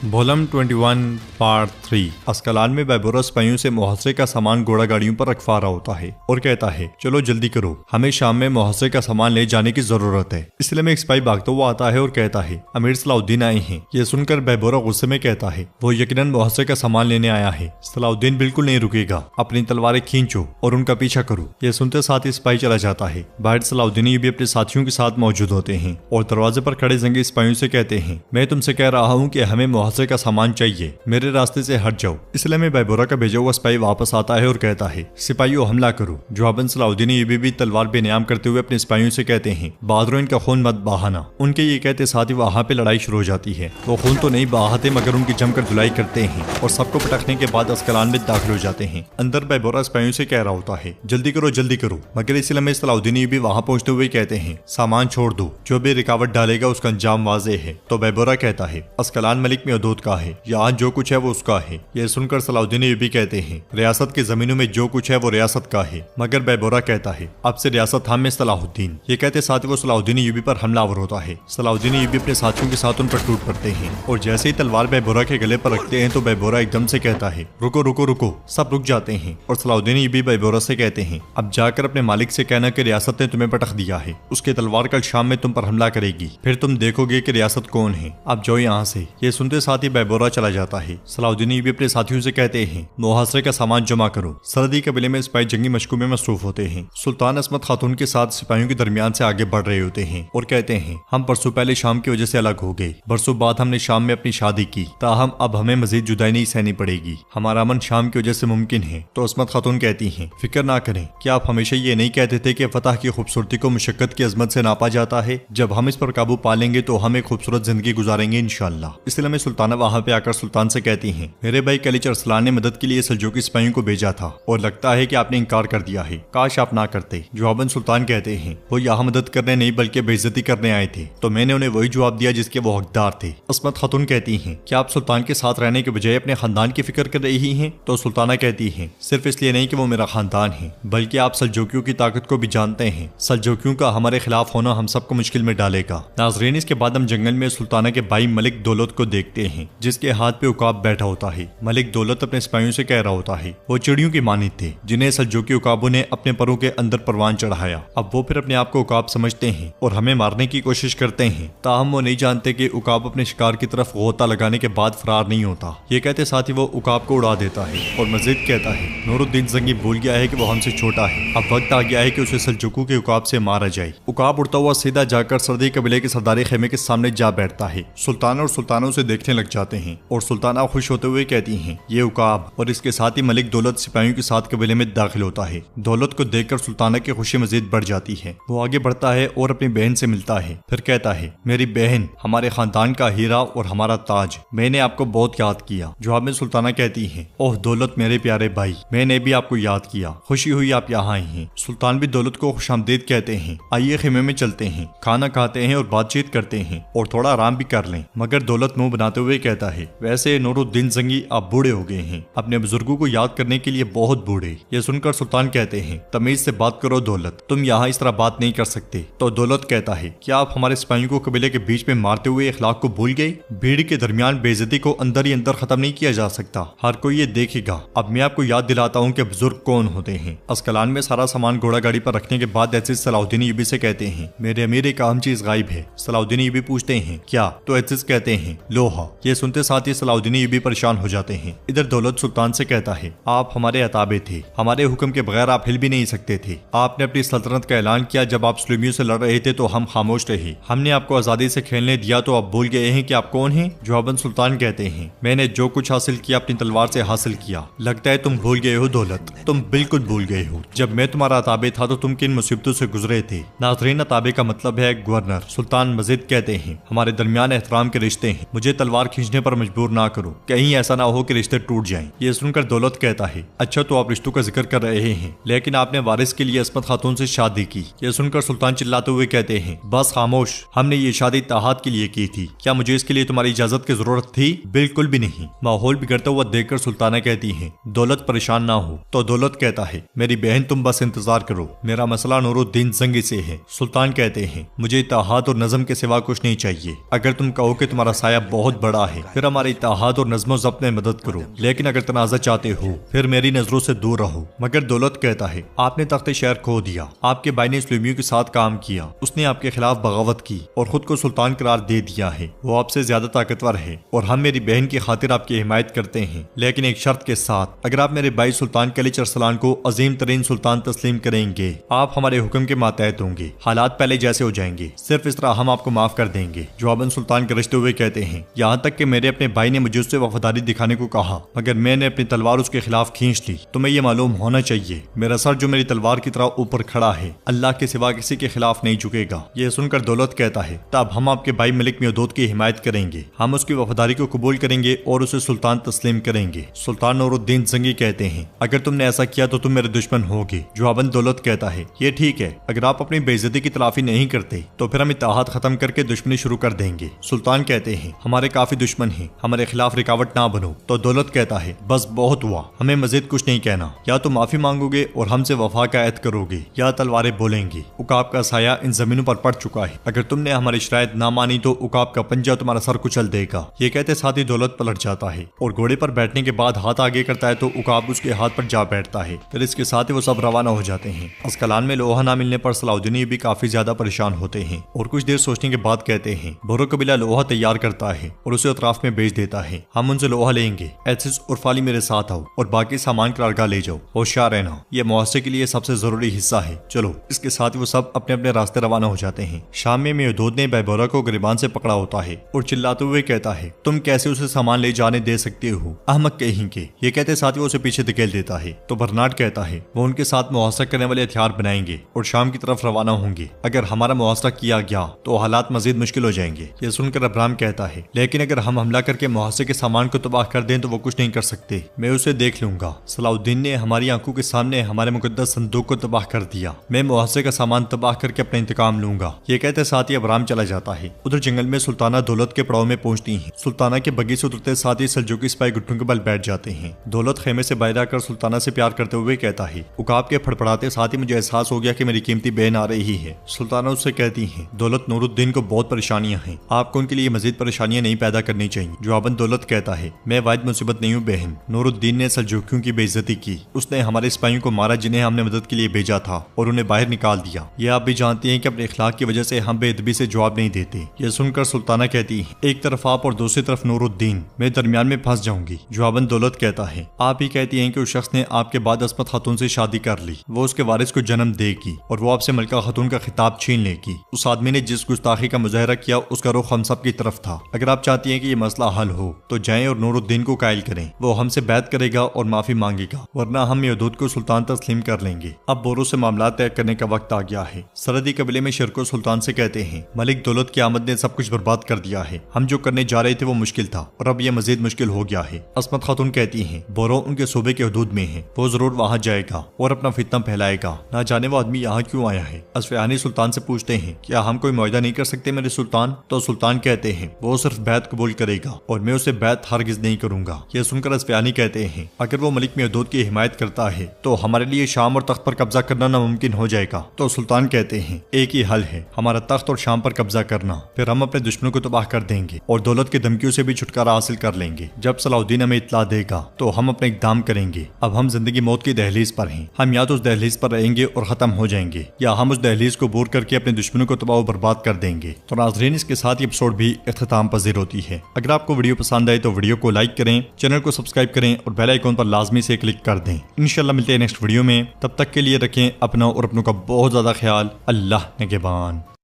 Volume 21 part 3। अस्कलान में बैबोरा सिपाहियों से मुहासरे का सामान घोड़ा गाड़ियों पर रखवा रहा होता है और कहता है, चलो जल्दी करो, हमें शाम में मुहासरे का सामान ले जाने की जरूरत है। इसलिए में एक सिपाही भागता हुआ आता है और कहता है, अमीर सलाउद्दीन आए हैं। यह सुनकर बैबोरा गुस्से में कहता है, वो यकीनन मुहासरे का सामान लेने आया है। सलाउद्दीन बिल्कुल नहीं रुकेगा, अपनी तलवारें खींचो और उनका पीछा करो। यह सुनते साथ ही सिपाही चला जाता है। बाहर सलाउद्दीन भी अपने साथियों के साथ मौजूद होते हैं और दरवाजे पर खड़े जंगी सिपाहियों से कहते हैं, मैं तुमसे कह रहा हूँ कि हमें मुहासरे का सामान चाहिए, मेरे रास्ते से हट जाओ। इसलिए में बैबोरा का भेजा हुआ सिपाही वापस आता है और कहता है, सिपाहियों हमला करो। जवाबन सलाउद्दीन भी तलवार बेनियाम करते हुए अपने सिपाहियों से कहते हैं, बहादुरों इनका खून मत बहाना। उनके ये कहते साथ ही वहाँ पे लड़ाई शुरू हो जाती है। वो खून तो नहीं बहाते मगर उनकी जमकर धुलाई करते हैं और सबको पटकने के बाद अस्कलान में दाखिल हो जाते हैं। अंदर बैबोरा सिपाहियों से कह रहा होता है, जल्दी करो। मगर इसलिए में सलाउद्दीन भी वहाँ पहुँचते हुए कहते हैं, सामान छोड़ दो, जो भी रुकावट डालेगा उसका अंजाम वाज़े है। तो बैबोरा कहता है, अस्कलान मलिक में अदूद का है, यहाँ जो कुछ है वो उसका है। यह सुनकर सलाउद्दीन भी कहते हैं, रियासत की जमीनों में जो कुछ है वो रियासत का है। मगर बैबोरा कहता है, अब से रियासत हम में सलाहुद्दीन। ये कहते साथ ही वो सलाउद्दीन यूबी पर हमलावर होता है। सलाउद्दीन यूबी अपने साथियों के साथ उन पर टूट पड़ते हैं और जैसे ही तलवार बैबोरा के गले पर रखते हैं तो बैबोरा एकदम से कहता है, रुको। सब रुक जाते हैं और सलाउद्दीन यूबी बैबोरा से कहते हैं, अब जाकर अपने मालिक से कहना कि रियासत ने तुम्हें पटक दिया है, उसकी तलवार कल शाम में तुम पर हमला करेगी, फिर तुम देखोगे कि रियासत कौन है। अब जाओ यहाँ से। ये सुनते साथ ही बैबोरा चला जाता है। सलाउद्दीन भी अपने साथियों से कहते हैं, मुहासरे का सामान जमा करो। सरहदी कबीले में सिपाही जंगी मशकों में मसरूफ होते हैं। सुल्तान असमत खातून के साथ सिपाहियों के दरमियान से आगे बढ़ रहे होते हैं और कहते हैं, हम परसों पहले शाम की वजह से अलग हो गए, बरसों बाद हमने शाम में अपनी शादी की, ताहम अब हमें मजीद जुदाई नहीं सहनी पड़ेगी, हमारा अमन शाम की वजह से मुमकिन है। तो असमत खातून कहती हैं, फिक्र ना करें, क्या आप हमेशा ये नहीं कहते थे कि फतह की खूबसूरती को मुशक्कत की अजमत से नापा जाता है। जब हम इस पर काबू पा लेंगे तो हम एक खूबसूरत जिंदगी गुजारेंगे इंशाअल्लाह। इसलिए में सुल्ताना वहाँ पे आकर सुल्तान से कहती हैं, मेरे भाई कलीच अरसलान ने मदद के लिए सल्जूकी सिपाहियों को भेजा था और लगता है कि आपने इनकार कर दिया है, काश आप ना करते। जवाबन सुल्तान कहते हैं, वो यहाँ मदद करने नहीं बल्कि बेइज्जती करने आए थे, तो मैंने उन्हें वही जवाब दिया जिसके वो हकदार थे। असमत खातून कहती हैं, क्या आप सुल्तान के साथ रहने के बजाय अपने खानदान की फिक्र कर रही हैं। तो सुल्ताना कहती है, सिर्फ इसलिए नहीं कि वो मेरा खानदान है, बल्कि आप सल्जूकियों की ताकत को भी जानते हैं। सल्जूकियों का हमारे खिलाफ होना हम सबको मुश्किल में डालेगा। नाजरीन, इसके बाद हम जंगल में सुल्ताना के भाई मलिक दौलत को देखते हैं, जिसके हाथ पे उकाब बैठा होता है। मलिक दौलत अपने सिपाहियों से कह रहा होता है, वो चिड़ियों की मानित थे जिन्हें सल्जूकी उकाबों ने अपने परों के अंदर परवान चढ़ाया। अब वो फिर अपने आप को उकाब समझते हैं और हमें मारने की कोशिश करते हैं, ताहम वो नहीं जानते कि उकाब अपने शिकार की तरफ गोता लगाने के बाद फरार नहीं होता। ये कहते साथ ही वो उकाब को उड़ा देता है और मजीद कहता है, नूरुद्दीन जंगी भूल गया है कि वो हमसे छोटा है, अब वक्त आ गया है कि उसे सल्जूकियों के उकाब से मारा जाए। उकाब उड़ता हुआ सीधा जाकर सरदी कबीले के सरदारी खेमे के सामने जा बैठता है। सुल्तान और सुल्तानों से देखने लग जाते हैं और सुल्ताना खुश होते हुए कहती हैं, ये उकाब। और इसके साथ ही मलिक दौलत सिपाहियों के साथ कबीले में दाखिल होता है। दौलत को देखकर सुल्ताना की खुशी मजीद बढ़ जाती है। वो आगे बढ़ता है और अपनी बहन से मिलता है, फिर कहता है, मेरी बहन, हमारे खानदान का हीरा और हमारा ताज, मैंने आपको बहुत याद किया। जवाब में सुल्ताना कहती है, ओह दौलत मेरे प्यारे भाई, मैंने भी आपको याद किया, खुशी हुई आप यहाँ आए हैं। सुल्तान भी दौलत को खुशामदीद कहते हैं, आइए खेमे में चलते हैं, खाना खाते हैं और बातचीत करते हैं और थोड़ा आराम भी कर लें। मगर दौलत मुंह बनाते हुए कहता है, वैसे नूरुद्दीन जंगी आप बूढ़े हो गए हैं, अपने बुजुर्गों को याद करने के लिए बहुत बूढ़े। ये सुनकर सुल्तान कहते हैं, तमीज से बात करो दौलत, तुम यहाँ इस तरह बात नहीं कर सकते। तो दौलत कहता है, क्या आप हमारे सिपाहियों को कबीले के बीच में मारते हुए अखलाक को भूल गए। भीड़ के दरमियान बेइज्जती को अंदर ही अंदर खत्म नहीं किया जा सकता, हर कोई ये देखेगा। अब मैं आपको याद दिलाता हूँ कि बुजुर्ग कौन होते हैं। अस्कलान में सारा सामान घोड़ा गाड़ी पर रखने के बाद एजिज सलाउद्दीन यूबी से कहते हैं, मेरे अमीर एक अहम चीज गायब है। सलाउद्दीन यूबी पूछते हैं, क्या। तो एजिज कहते हैं, लोहा। ये सुनते साथ ही सलाउद्दीन यूबी परेशान हो जाते हैं। इधर दौलत सुल्तान से कहता है, आप हमारे अताबे थे, हमारे हुक्म के बगैर आप हिल भी नहीं सकते थे। आपने अपनी सल्तनत का ऐलान किया जब आप सुलेमियों से लड़ रहे थे तो हम खामोश रहे। हमने आपको आजादी से खेलने दिया तो आप भूल गए हैं कि आप कौन हैं। जवाबन सुल्तान कहते हैं, मैंने जो कुछ हासिल किया अपनी तलवार से हासिल किया। लगता है तुम भूल गए हो दौलत, तुम बिल्कुल भूल गए हो। जब मैं तुम्हारा अताबे था तो तुम किन मुसीबतों से गुजरे थे। नाज़रीन, अताबे का मतलब है गवर्नर। सुल्तान मजीद कहते हैं, हमारे दरमियान एहतराम के रिश्ते हैं, मुझे तलवार खींचने पर मजबूर ना करो, कहीं ऐसा ना हो कि रिश्ते टूट जाएं। ये सुनकर दौलत कहता है, अच्छा तो आप रिश्तों का जिक्र कर रहे हैं, लेकिन आपने वारिस के लिए असमत खातून से शादी की। ये सुनकर सुल्तान चिल्लाते हुए कहते हैं, बस खामोश, हमने ये शादी ताहात के लिए की थी, क्या मुझे इसके लिए तुम्हारी इजाजत की जरूरत थी। बिल्कुल भी नहीं। माहौल बिगड़ता हुआ देखकर सुल्ताना कहती है, दौलत परेशान ना हो। तो दौलत कहता है, मेरी बहन तुम बस इंतजार करो, मेरा मसला नूरुद्दीन जंगी से है। सुल्तान कहते हैं, मुझे इत्तेहाद और नज़म के सिवा कुछ नहीं चाहिए। अगर तुम कहो कि तुम्हारा साया बहुत बड़ा है, फिर हमारे इत्तेहाद और नज़्म ज़ब्त में मदद करो, लेकिन अगर तनाज़ा चाहते हो फिर मेरी नजरों से दूर रहो। मगर दौलत कहता है आपने तख्त शहर खो दिया, आपके भाई ने इस्लामियों के साथ काम किया, उसने आपके खिलाफ बगावत की और खुद को सुल्तान करार दे दिया है। वो आपसे ज्यादा ताकतवर है और हम मेरी बहन की खातिर आपकी हिमायत करते हैं, लेकिन एक शर्त के साथ, अगर आप मेरे भाई सुल्तान कलीच अरसलान को अजीम तरीन सुल्तान तस्लीम करेंगे, आप हमारे हुक्म के मातहत होंगे, हालात पहले जैसे हो जाएंगे, सिर्फ इस तरह हम आपको माफ कर देंगे। जवाबन सुल्तान गरजते हुए कहते हैं यहाँ तक कि मेरे अपने भाई ने मुझे उससे वफादारी दिखाने को कहा, मगर मैंने अपनी तलवार उसके खिलाफ खींच ली। तुम्हें यह मालूम होना चाहिए मेरा सर जो मेरी तलवार की तरह ऊपर खड़ा है, अल्लाह के सिवा किसी के खिलाफ नहीं झुकेगा। यह सुनकर दौलत कहता है तब हम आपके भाई मलिक मियोदोद की हिमायत करेंगे, हम उसकी वफादारी को कबूल करेंगे और उसे सुल्तान तस्लीम करेंगे। सुल्तान नूरुद्दीन जंगी कहते हैं अगर तुमने ऐसा किया तो तुम मेरे दुश्मन होगे। जवाबन दौलत कहता है ये ठीक है, अगर आप अपनी बेइज्जती की तलाफी नहीं करते तो फिर हम इत्तेहाद खत्म करके दुश्मनी शुरू कर देंगे। सुल्तान कहते हैं हमारे काफी दुश्मन हैं, हमारे खिलाफ रुकावट ना बनो। तो दौलत कहता है बस बहुत हुआ, हमें मजीद कुछ नहीं कहना, या तो माफी मांगोगे और हमसे वफा का ऐद करोगे या तलवारें बोलेंगी। उकाब का साया इन जमीनों पर पड़ चुका है, अगर तुमने हमारी शरायत ना मानी तो उकाब का पंजा तुम्हारा सर कुचल देगा। ये कहते साथ ही दौलत पलट जाता है और घोड़े पर बैठने के बाद हाथ आगे करता है तो उकाब उसके हाथ पर जा बैठता है। फिर इसके साथ ही वो सब रवाना हो जाते हैं। अस्कलान में लोहा ना मिलने पर सलाउद्दीन भी काफी ज्यादा परेशान होते हैं और कुछ देर सोचने के बाद कहते हैं बोरो कबीला लोहा तैयार करता है और उसे अतराफ में बेच देता है, हम उनसे लोहा लेंगे। एसिस और फाली मेरे साथ आओ और बाकी सामान करारगाह ले जाओ, होशियार रहना, यह मुआवजे के लिए सबसे जरूरी हिस्सा है। चलो। इसके साथ ही वो सब अपने अपने रास्ते रवाना हो जाते हैं। शाम में मियोदोद ने बैबोरा को गिरबान से पकड़ा होता है और चिल्लाते हुए कहता है तुम कैसे उसे सामान ले जाने दे सकते हो, अहमक कहीं के। ये कहते साथ ही वो उसे पीछे धकेल देता है। तो बर्नार्ड कहता है वो उनके साथ मुआवजा करने वाले हथियार बनाएंगे और शाम की तरफ रवाना होंगे। अगर हमारा मुआवजा किया गया तो हालात मजीद मुश्किल हो जाएंगे। ये सुनकर अब्राम कहता है लेकिन अगर हम हमला करके मुआवजे के सामान को तबाह कर दें तो वो कुछ नहीं कर सकते, मैं उसे देख लूंगा। सलाउद्दीन ने हमारी आंखों के सामने हमारे मुकद्दस संदूक को तबाह कर दिया, मैं मुआवजे का सामान तबाह करके अपना इंतकाम लूंगा। ये कहते साथ ही अब्राम चला जाता है। उधर जंगल में सुल्ताना दौलत के पड़ाव में पहुंचती है। सुल्ताना के बगी से उतरते साथ ही सल्जूकी सिपाही घुटनों के बल बैठ जाते हैं। दौलत खेमे से बाहर आकर सुल्ताना से प्यार करते हुए कहता है उकाब के फड़फड़ाते साथ ही मुझे एहसास हो गया कि मेरी कीमती बहन आ रही है। सुल्ताना उससे कहती है दौलत नूरुद्दीन को बहुत परेशानियां हैं, आपको उनके लिए मजीद परेशानियां नहीं पैदा करनी चाहिए। जवाबन दौलत कहता है मैं वाहिद मुसीबत नहीं हूँ बहन। नूरुद्दीन ने सल्जूकियों की बेइज्जती की, उसने हमारे सिपाहियों को मारा जिन्हें हमने मदद के लिए भेजा था और उन्हें बाहर निकाल दिया। ये आप भी जानते हैं कि अपने इखलाक की वजह से हम बेअदबी से जवाब नहीं देते। यह सुनकर सुल्ताना कहती है एक तरफ आप और दूसरी तरफ नूरुद्दीन, मैं दरमियान में फंस जाऊंगी। जवाबन दौलत कहता है आप ही कहती हैं कि उस शख्स ने आपके बाद अस्मत खातून से शादी कर ली, वो उसके वारिस को जन्म देगी और वो आपसे मलका खातून का खिताब छीन लेगी। उस आदमी ने जिस गुस्ताखी का मुजाहरा किया उसका रुख हम सब की तरफ था। अगर आप चाहती हैं कि ये मसला हल हो तो जाएं और नूरुद्दीन को कायल करें, वो हमसे बैत करेगा और माफी मांगेगा, वरना हम मियोदोद को सुल्तान तस्लीम कर लेंगे। अब बोरो से मामला तय करने का वक्त आ गया है। सरहदी कबीले में शिरको सुल्तान से कहते हैं मलिक दौलत की आमद ने सब कुछ बर्बाद कर दिया है, हम जो करने जा रहे थे वो मुश्किल था और अब यह मजीद मुश्किल हो गया है। अस्मत खातून कहती हैं बोरो उनके सूबे के हदूद में है, वो जरूर वहाँ जाएगा और अपना फितना फैलाएगा, ना जाने वो आदमी यहाँ क्यों आया है। असफयानी सुल्तान से पूछते हैं क्या हम कोई मुआहदा नहीं कर सकते मेरे सुल्तान। तो सुल्तान कहते हैं वो सिर्फ बैत कबूल करेगा और मैं उसे बैत हरगिज नहीं करूंगा। यह सुनकर असफयानी कहते हैं अगर वो मलिक मियोदोद की हिमायत करता है तो हमारे लिए शाम और तख्त पर कब्जा करना नामुमकिन हो जाएगा। तो सुल्तान कहते हैं एक ही हल है, हमारा तख्त और शाम पर कब्जा करना, फिर हम अपने दुश्मनों को तबाह कर देंगे और दौलत की धमकियों से भी छुटकारा हासिल कर लेंगे। जब सलाउद्दीन हमें इत्तला देगा तो हम अपने इक़दाम करेंगे। अब हम जिंदगी मौत की दहलीज पर हैं, हम या तो उस दहलीज पर रहेंगे और खत्म हो जाएंगे या हम उस दहलीज को बोर करके अपने दुश्मनों को तबाह बर्बाद कर देंगे। तो नाज़रीन इसके साथ ये एपिसोड भी इख्तिताम पजीर होती है। अगर आपको वीडियो पसंद आए तो वीडियो को लाइक करें, चैनल को सब्सक्राइब करें और बेल आइकॉन पर लाजमी से क्लिक कर दें। इंशाल्लाह मिलते हैं नेक्स्ट वीडियो में, तब तक के लिए रखें अपना और अपनों का बहुत ज्यादा ख्याल। अल्लाह निगहबान।